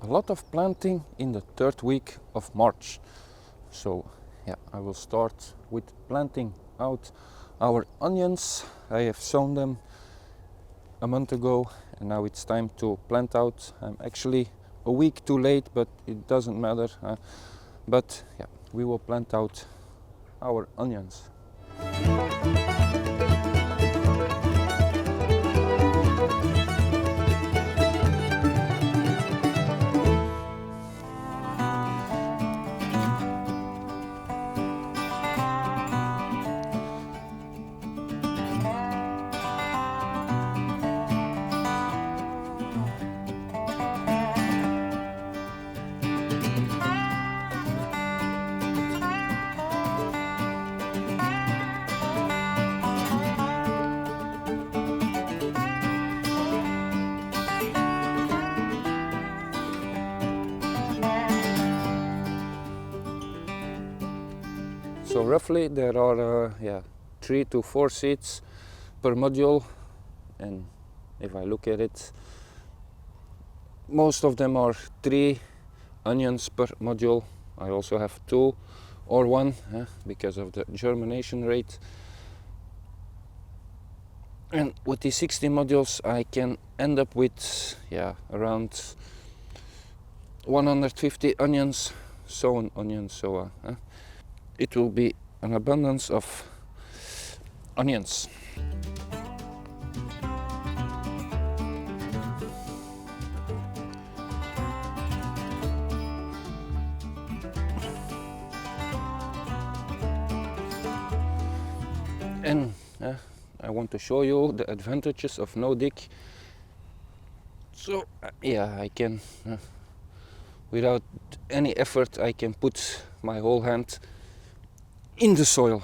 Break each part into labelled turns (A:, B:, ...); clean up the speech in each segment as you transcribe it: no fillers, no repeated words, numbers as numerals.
A: A lot of planting in the third week of March. So yeah, I will start with planting out our onions. I have sown them a month ago and now it's time to plant out. I'm actually a week too late, but it doesn't matter. But yeah, we will plant out our onions. So roughly there are 3 to 4 seeds per module, and if I look at it, most of them are 3 onions per module. I also have 2 or 1 because of the germination rate. And with these 60 modules I can end up with around 150 onions, sown onions, so it will be an abundance of onions. And I want to show you the advantages of no dig. So I can without any effort I can put my whole hand in the soil.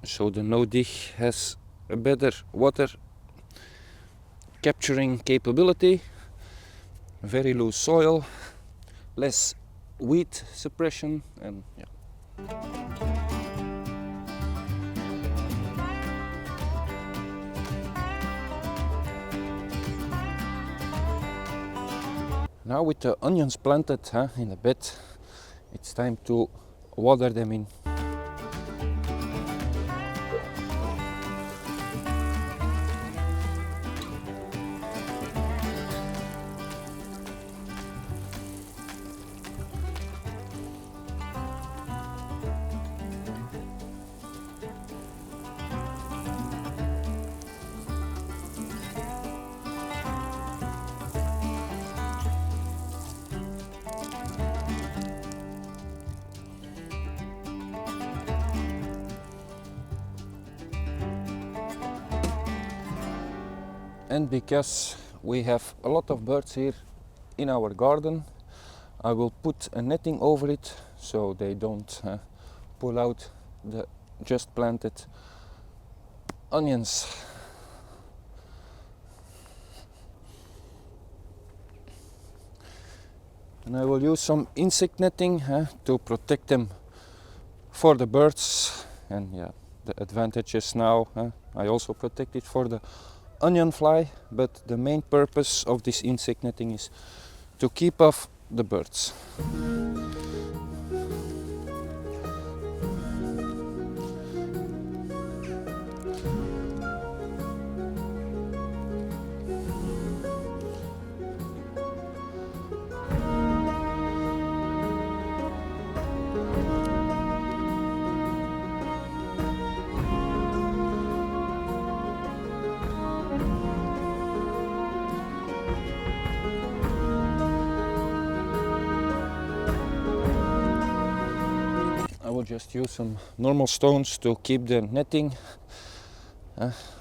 A: So the no dig has a better water capturing capability, very loose soil, less weed suppression, and now with the onions planted in the bed, it's time to water them in. And because we have a lot of birds here in our garden, I will put a netting over it so they don't pull out the just planted onions. And I will use some insect netting to protect them for the birds. And the advantage is now I also protect it for the onion fly, but the main purpose of this insect netting is to keep off the birds. I will just use some normal stones to keep the netting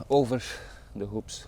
A: over the hoops.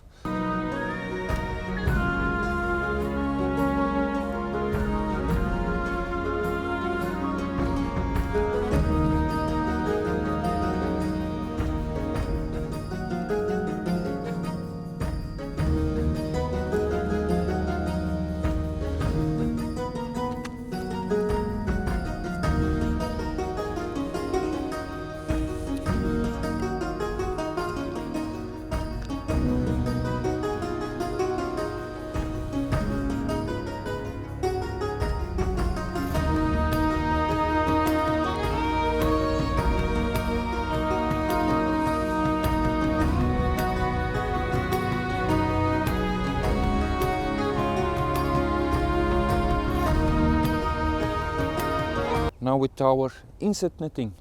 A: now with our insect netting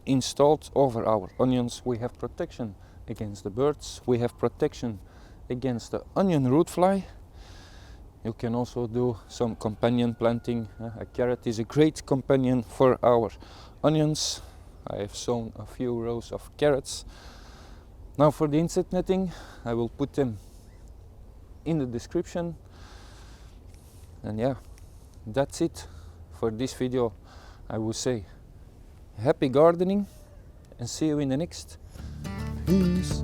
A: installed over our onions, we have protection against the birds, we have protection against the onion root fly. You can also do some companion planting. A carrot is a great companion for our onions. I have sown a few rows of carrots. Now for the insect netting, I will put them in the description. And yeah, that's it for this video. I will say happy gardening and see you in the next. Peace.